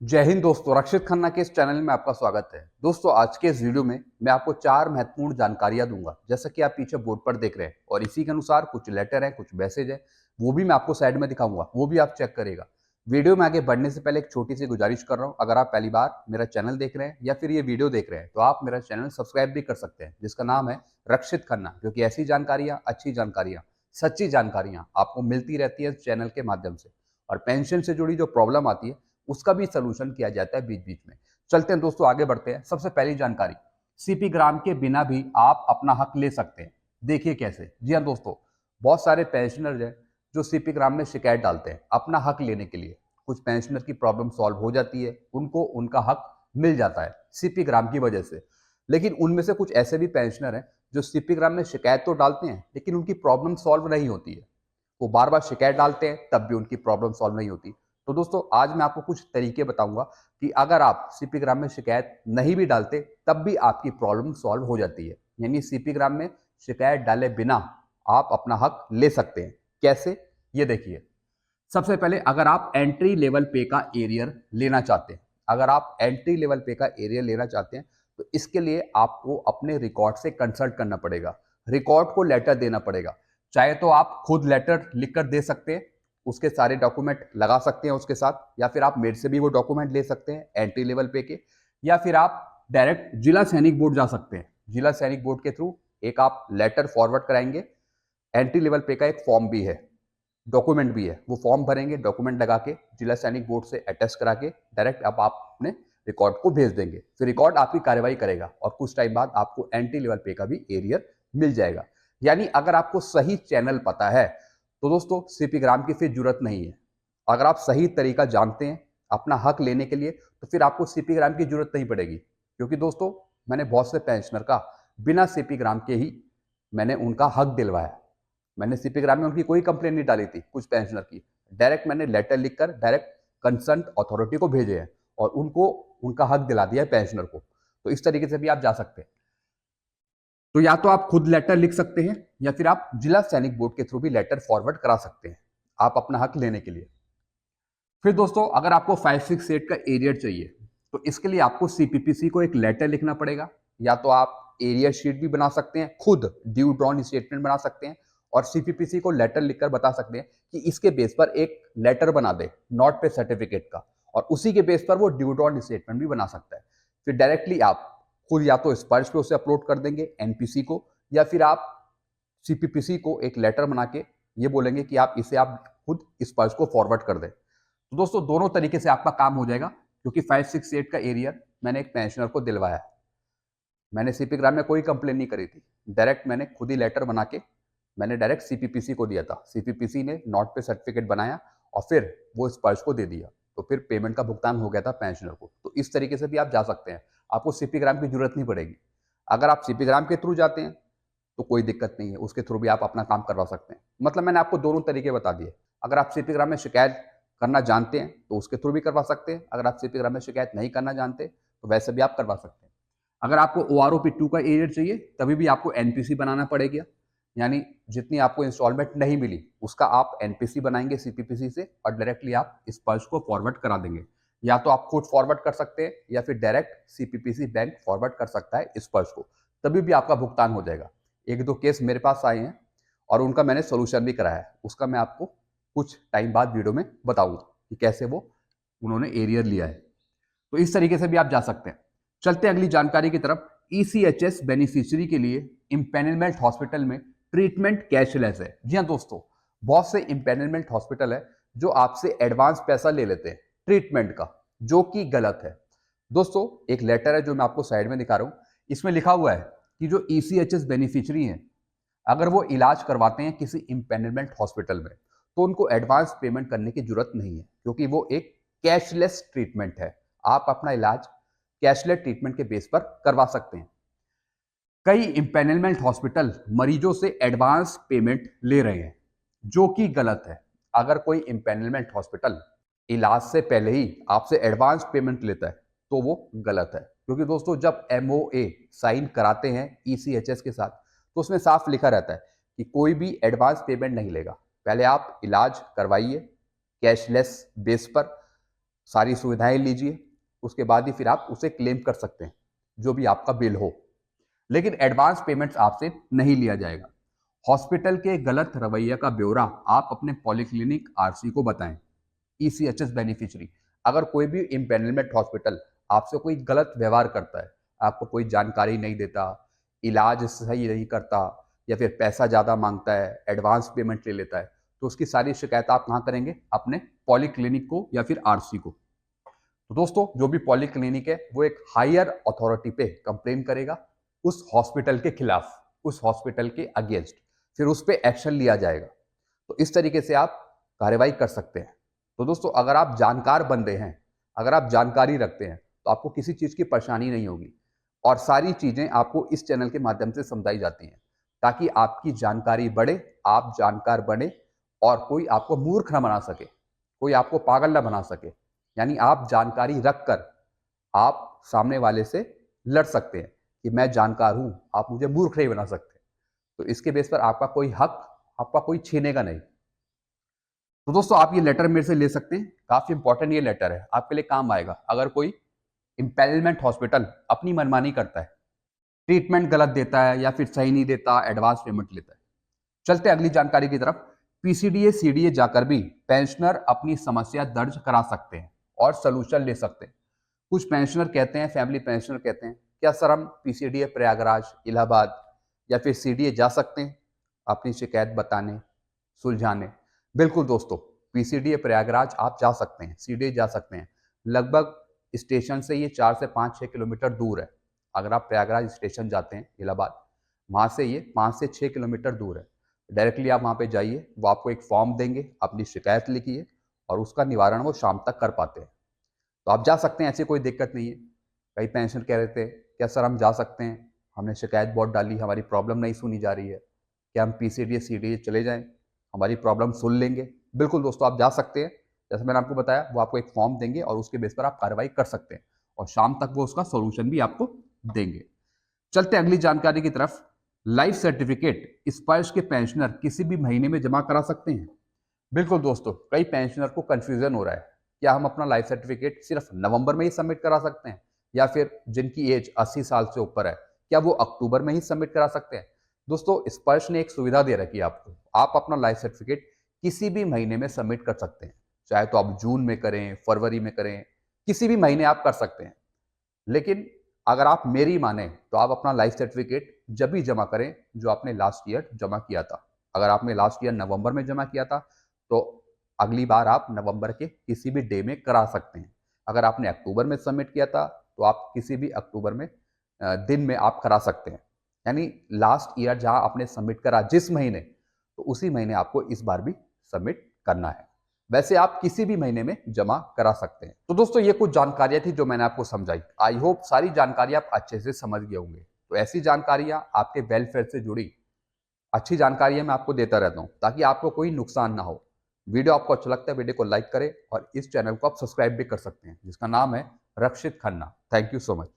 जय हिंद दोस्तों, रक्षित खन्ना के इस चैनल में आपका स्वागत है। दोस्तों, आज के इस वीडियो में मैं आपको 4 महत्वपूर्ण जानकारियां दूंगा, जैसा कि आप पीछे बोर्ड पर देख रहे हैं। और इसी के अनुसार कुछ लेटर है, कुछ मैसेज है, वो भी मैं आपको साइड में दिखाऊंगा, वो भी आप चेक करेगा। वीडियो में आगे बढ़ने से पहले एक छोटी सी गुजारिश कर रहा हूँ, अगर आप पहली बार मेरा चैनल देख रहे हैं या फिर ये वीडियो देख रहे हैं तो आप मेरा चैनल सब्सक्राइब भी कर सकते हैं, जिसका नाम है रक्षित खन्ना, क्योंकि ऐसी जानकारियां, अच्छी जानकारियां, सच्ची जानकारियां आपको मिलती रहती है इस चैनल के माध्यम से। और पेंशन से जुड़ी जो प्रॉब्लम आती है उसका भी सलूशन किया जाता है बीच बीच में। चलते हैं दोस्तों, आगे बढ़ते हैं। सबसे पहली जानकारी, सीपी ग्राम के बिना भी आप अपना हक ले सकते हैं। देखिए कैसे। जी हाँ दोस्तों, बहुत सारे पेंशनर हैं जो सीपी ग्राम में शिकायत डालते हैं अपना हक लेने के लिए। कुछ पेंशनर की प्रॉब्लम सॉल्व हो जाती है, उनको उनका हक मिल जाता है सीपी ग्राम की वजह से। लेकिन उनमें से कुछ ऐसे भी पेंशनर हैं जो सीपी ग्राम में शिकायत तो डालते हैं लेकिन उनकी प्रॉब्लम सॉल्व नहीं होती है। वो बार बार शिकायत डालते हैं तब भी उनकी प्रॉब्लम सॉल्व नहीं होती। तो दोस्तों, आज मैं आपको कुछ तरीके बताऊंगा कि अगर आप सीपी ग्राम में शिकायत नहीं भी डालते तब भी आपकी प्रॉब्लम सॉल्व हो जाती है। यानी सीपी ग्राम में शिकायत डाले बिना आप अपना हक ले सकते हैं। कैसे, ये देखिए। सबसे पहले, अगर आप एंट्री लेवल पे का एरियर लेना चाहते हैं, अगर आप एंट्री लेवल पे का एरियर लेना चाहते हैं तो इसके लिए आपको अपने रिकॉर्ड से कंसल्ट करना पड़ेगा। रिकॉर्ड को लेटर देना पड़ेगा। चाहे तो आप खुद लेटर लिखकर दे सकते हैं, उसके सारे डॉक्यूमेंट लगा सकते हैं उसके साथ, या फिर आप मेरे से भी वो डॉक्यूमेंट ले सकते हैं एंट्री लेवल पे के, या फिर आप डायरेक्ट जिला सैनिक बोर्ड जा सकते हैं। जिला सैनिक बोर्ड के थ्रू एक आप लेटर फॉरवर्ड कराएंगे। एंट्री लेवल पे का एक फॉर्म भी है, डॉक्यूमेंट भी है, वो फॉर्म भरेंगे, डॉक्यूमेंट लगा के जिला सैनिक बोर्ड से अटैच करा के डायरेक्ट अब आप अपने रिकॉर्ड को भेज देंगे। फिर रिकॉर्ड आपकी कार्रवाई करेगा और कुछ टाइम बाद आपको एंट्री लेवल पे का भी एरियर मिल जाएगा। यानी अगर आपको सही चैनल पता है तो दोस्तों सीपी ग्राम की फिर जरूरत नहीं है। अगर आप सही तरीका जानते हैं अपना हक लेने के लिए तो फिर आपको सीपी ग्राम की जरूरत नहीं पड़ेगी। क्योंकि दोस्तों, मैंने बहुत से पेंशनर का बिना सीपी ग्राम के ही मैंने उनका हक दिलवाया। मैंने सीपी ग्राम में उनकी कोई कंप्लेन नहीं डाली थी कुछ पेंशनर की। डायरेक्ट मैंने लेटर लिखकर डायरेक्ट कंसर्न अथॉरिटी को भेजे हैं और उनको उनका हक दिला दिया है पेंशनर को। तो इस तरीके से भी आप जा सकते हैं। तो या तो आप खुद लेटर लिख सकते हैं या फिर आप जिला सैनिक बोर्ड के थ्रू भी लेटर फॉरवर्ड करा सकते हैं आप अपना हक लेने के लिए। फिर दोस्तों, अगर आपको 568 का एरियर चाहिए तो इसके लिए आपको सीपीपीसी को एक लेटर लिखना पड़ेगा। या तो आप एरियर शीट भी बना सकते हैं, खुद ड्यू ड्रॉन स्टेटमेंट बना सकते हैं और सीपीपीसी को लेटर लिखकर बता सकते हैं कि इसके बेस पर एक लेटर बना दे नॉट पे सर्टिफिकेट का, और उसी के बेस पर वो ड्यू ड्रॉन स्टेटमेंट भी बना सकता है। फिर डायरेक्टली आप खुद या तो स्पर्श पे उसे अपलोड कर देंगे एनपीसी को, या फिर आप सीपीपीसी को एक लेटर बना के ये बोलेंगे कि आप खुद स्पर्श को फॉरवर्ड कर दें। तो दोस्तों, दोनों तरीके से आपका काम हो जाएगा, क्योंकि 568 का एरियर मैंने एक पेंशनर को दिलवाया है। मैंने सीपी ग्राम में कोई कंप्लेन नहीं करी थी। डायरेक्ट मैंने खुद ही लेटर बना के मैंने डायरेक्ट सीपीपीसी को दिया था। सीपीपीसी ने नॉट पे सर्टिफिकेट बनाया और फिर वो स्पर्श को दे दिया। तो फिर पेमेंट का भुगतान हो गया था पेंशनर को। तो इस तरीके से भी आप जा सकते हैं, आपको सीपी ग्राम की जरूरत नहीं पड़ेगी। अगर आप सीपी ग्राम के थ्रू जाते हैं तो कोई दिक्कत नहीं है, उसके थ्रू भी आप अपना काम करवा सकते हैं। मतलब मैंने आपको दोनों तरीके बता दिए। अगर आप सीपी ग्राम में शिकायत करना जानते हैं तो उसके थ्रू भी करवा सकते हैं। अगर आप सीपी ग्राम में शिकायत नहीं करना जानते तो वैसे भी आप करवा सकते हैं। अगर आपको OROP 2 का एरियर चाहिए तभी भी आपको एनपीसी बनाना पड़ेगा। यानी जितनी आपको इंस्टॉलमेंट नहीं मिली उसका आप एनपीसी बनाएंगे सीपीपीसी से और डायरेक्टली आप स्पर्श को फॉरवर्ड करा देंगे। या तो आप खुद फॉरवर्ड कर सकते हैं या फिर डायरेक्ट सीपीपीसी बैंक फॉरवर्ड कर सकता है स्पर्श को, तभी भी आपका भुगतान हो जाएगा। एक दो केस मेरे पास आए हैं और उनका मैंने सोल्यूशन भी कराया है, उसका मैं आपको कुछ टाइम बाद वीडियो में बताऊंगा कि कैसे वो उन्होंने एरियर लिया है। तो इस तरीके से भी आप जा सकते हैं। चलते हैं अगली जानकारी की तरफ। ईसीएचएस बेनिफिशियरी के लिए इम्पेनलमेंट हॉस्पिटल में ट्रीटमेंट कैशलेस है। जी हाँ दोस्तों, बहुत से इम्पेनलमेंट हॉस्पिटल है जो आपसे एडवांस पैसा ले लेते हैं ट्रीटमेंट का, जो कि गलत है। दोस्तों, एक लेटर है जो मैं आपको साइड में दिखा रहा हूं। इसमें लिखा हुआ है कि जो ईसीएचएस बेनिफिशियरी हैं, अगर वो इलाज करवाते हैं किसी इम्पेनलमेंट हॉस्पिटल में तो उनको एडवांस पेमेंट करने की जरूरत नहीं है, क्योंकि वो एक कैशलेस ट्रीटमेंट है। आप अपना इलाज कैशलेस ट्रीटमेंट के बेस पर करवा सकते हैं। कई इम्पेनलमेंट हॉस्पिटल मरीजों से एडवांस पेमेंट ले रहे हैं, जो कि गलत है। अगर कोई इम्पेनलमेंट हॉस्पिटल इलाज से पहले ही आपसे एडवांस पेमेंट लेता है तो वो गलत है। क्योंकि दोस्तों, जब MOA साइन कराते हैं ECHS के साथ तो उसमें साफ लिखा रहता है कि कोई भी एडवांस पेमेंट नहीं लेगा। पहले आप इलाज करवाइए कैशलेस बेस पर, सारी सुविधाएं लीजिए, उसके बाद ही फिर आप उसे क्लेम कर सकते हैं, जो भी आपका बिल हो। लेकिन एडवांस पेमेंट्स आपसे नहीं लिया जाएगा। हॉस्पिटल के गलत रवैया का ब्यौरा आप अपने पॉलीक्लिनिक आरसी को बताएं। ईसीएचएस बेनिफिशियरी, अगर कोई भी इम्पेनलमेंट हॉस्पिटल आपसे कोई गलत व्यवहार करता है, आपको कोई जानकारी नहीं देता, इलाज सही नहीं करता, या फिर पैसा ज़्यादा मांगता है, एडवांस पेमेंट ले लेता है, तो उसकी सारी शिकायत आप कहाँ करेंगे? अपने पॉलीक्लिनिक को या फिर आरसी को। तो दोस्तों, जो भी पॉलीक्लिनिक है वो एक हायर अथॉरिटी पे कंप्लेन करेगा उस हॉस्पिटल के खिलाफ, उस हॉस्पिटल के अगेंस्ट, फिर उस पर एक्शन लिया जाएगा। तो इस तरीके से आप कार्रवाई कर सकते हैं। तो दोस्तों, अगर आप जानकार बंदे हैं, अगर आप जानकारी रखते हैं, तो आपको किसी चीज़ की परेशानी नहीं होगी, और सारी चीज़ें आपको इस चैनल के माध्यम से समझाई जाती हैं, ताकि आपकी जानकारी बढ़े, आप जानकार बने, और कोई आपको मूर्ख ना बना सके, कोई आपको पागल ना बना सके। यानी आप जानकारी रखकर आप सामने वाले से लड़ सकते हैं कि मैं जानकार हूं, आप मुझे मूर्ख नहीं बना सकते। तो इसके बेस पर आपका कोई हक, आपका कोई छीनेगा नहीं। तो दोस्तों, आप ये लेटर मेरे से ले सकते हैं, काफी इंपॉर्टेंट ये लेटर है, आपके लिए काम आएगा अगर कोई इम्पेनलमेंट हॉस्पिटल अपनी मनमानी करता है, ट्रीटमेंट गलत देता है, या फिर सही नहीं देता, एडवांस पेमेंट लेता है। चलते अगली जानकारी की तरफ। पीसीडीए सीडीए जाकर भी पेंशनर अपनी समस्या दर्ज करा सकते हैं और सोल्यूशन ले सकते हैं। कुछ पेंशनर कहते हैं, फैमिली पेंशनर कहते हैं, क्या सर हम पीसीडीए प्रयागराज, इलाहाबाद या फिर सीडीए जा सकते हैं अपनी शिकायत बताने, सुलझाने? बिल्कुल दोस्तों, पीसीडीए प्रयागराज आप जा सकते हैं, सीडीए जा सकते हैं। लगभग स्टेशन से ये 4 से 5-6 किलोमीटर दूर है। अगर आप प्रयागराज स्टेशन जाते हैं इलाहाबाद, वहाँ से ये 5 से 6 किलोमीटर दूर है। डायरेक्टली आप वहाँ पे जाइए, वो आपको एक फॉर्म देंगे, अपनी शिकायत लिखिए, और उसका निवारण वो शाम तक कर पाते हैं। तो आप जा सकते हैं, ऐसी कोई दिक्कत नहीं है। कई पेंशनर कह रहे थे, क्या सर हम जा सकते हैं, हमने शिकायत बहुत डाली, हमारी प्रॉब्लम नहीं सुनी जा रही है, क्या हम पीसीडीए सीडीए चले जाएं, हमारी प्रॉब्लम सुन लेंगे? बिल्कुल दोस्तों, आप जा सकते हैं। जैसे मैंने आपको बताया, वो आपको एक फॉर्म देंगे और उसके बेस पर आप कार्रवाई कर सकते हैं, और शाम तक वो उसका सोल्यूशन भी आपको देंगे। चलते अगली जानकारी की तरफ। लाइफ सर्टिफिकेट स्पर्श के पेंशनर किसी भी महीने में जमा करा सकते हैं। बिल्कुल दोस्तों, कई पेंशनर को कंफ्यूजन हो रहा है, क्या हम अपना लाइफ सर्टिफिकेट सिर्फ नवंबर में ही सबमिट करा सकते हैं, या फिर जिनकी एज 80 साल से ऊपर है, क्या वो अक्टूबर में ही सबमिट करा सकते हैं? दोस्तों, स्पर्श ने एक सुविधा दे रखी है आपको, आप अपना लाइफ सर्टिफिकेट किसी भी महीने में सबमिट कर सकते हैं। चाहे तो आप जून में करें, फरवरी में करें, किसी भी महीने आप कर सकते हैं। लेकिन अगर आप मेरी माने, तो आप अपना लाइफ सर्टिफिकेट जब भी जमा करें जो आपने लास्ट ईयर जमा किया था। अगर आपने लास्ट ईयर नवंबर में जमा किया था, तो अगली बार आप नवंबर के किसी भी डे में करा सकते हैं। अगर आपने अक्टूबर में सबमिट किया था, तो आप किसी भी अक्टूबर में दिन में आप करा सकते हैं। यानी लास्ट ईयर जहां आपने सबमिट करा जिस महीने, तो उसी महीने आपको इस बार भी सबमिट करना है। वैसे आप किसी भी महीने में जमा करा सकते हैं। तो दोस्तों, ये कुछ जानकारियां थी जो मैंने आपको समझाई। आई होप सारी जानकारी आप अच्छे से समझ गए होंगे। तो ऐसी जानकारियां आपके वेलफेयर से जुड़ी अच्छी जानकारियां मैं आपको देता रहता हूं, ताकि आपको कोई नुकसान ना हो। वीडियो आपको अच्छा लगता है, वीडियो को लाइक करें, और इस चैनल को आप सब्सक्राइब भी कर सकते हैं, जिसका नाम है Rakshit Khanna. Thank you so much.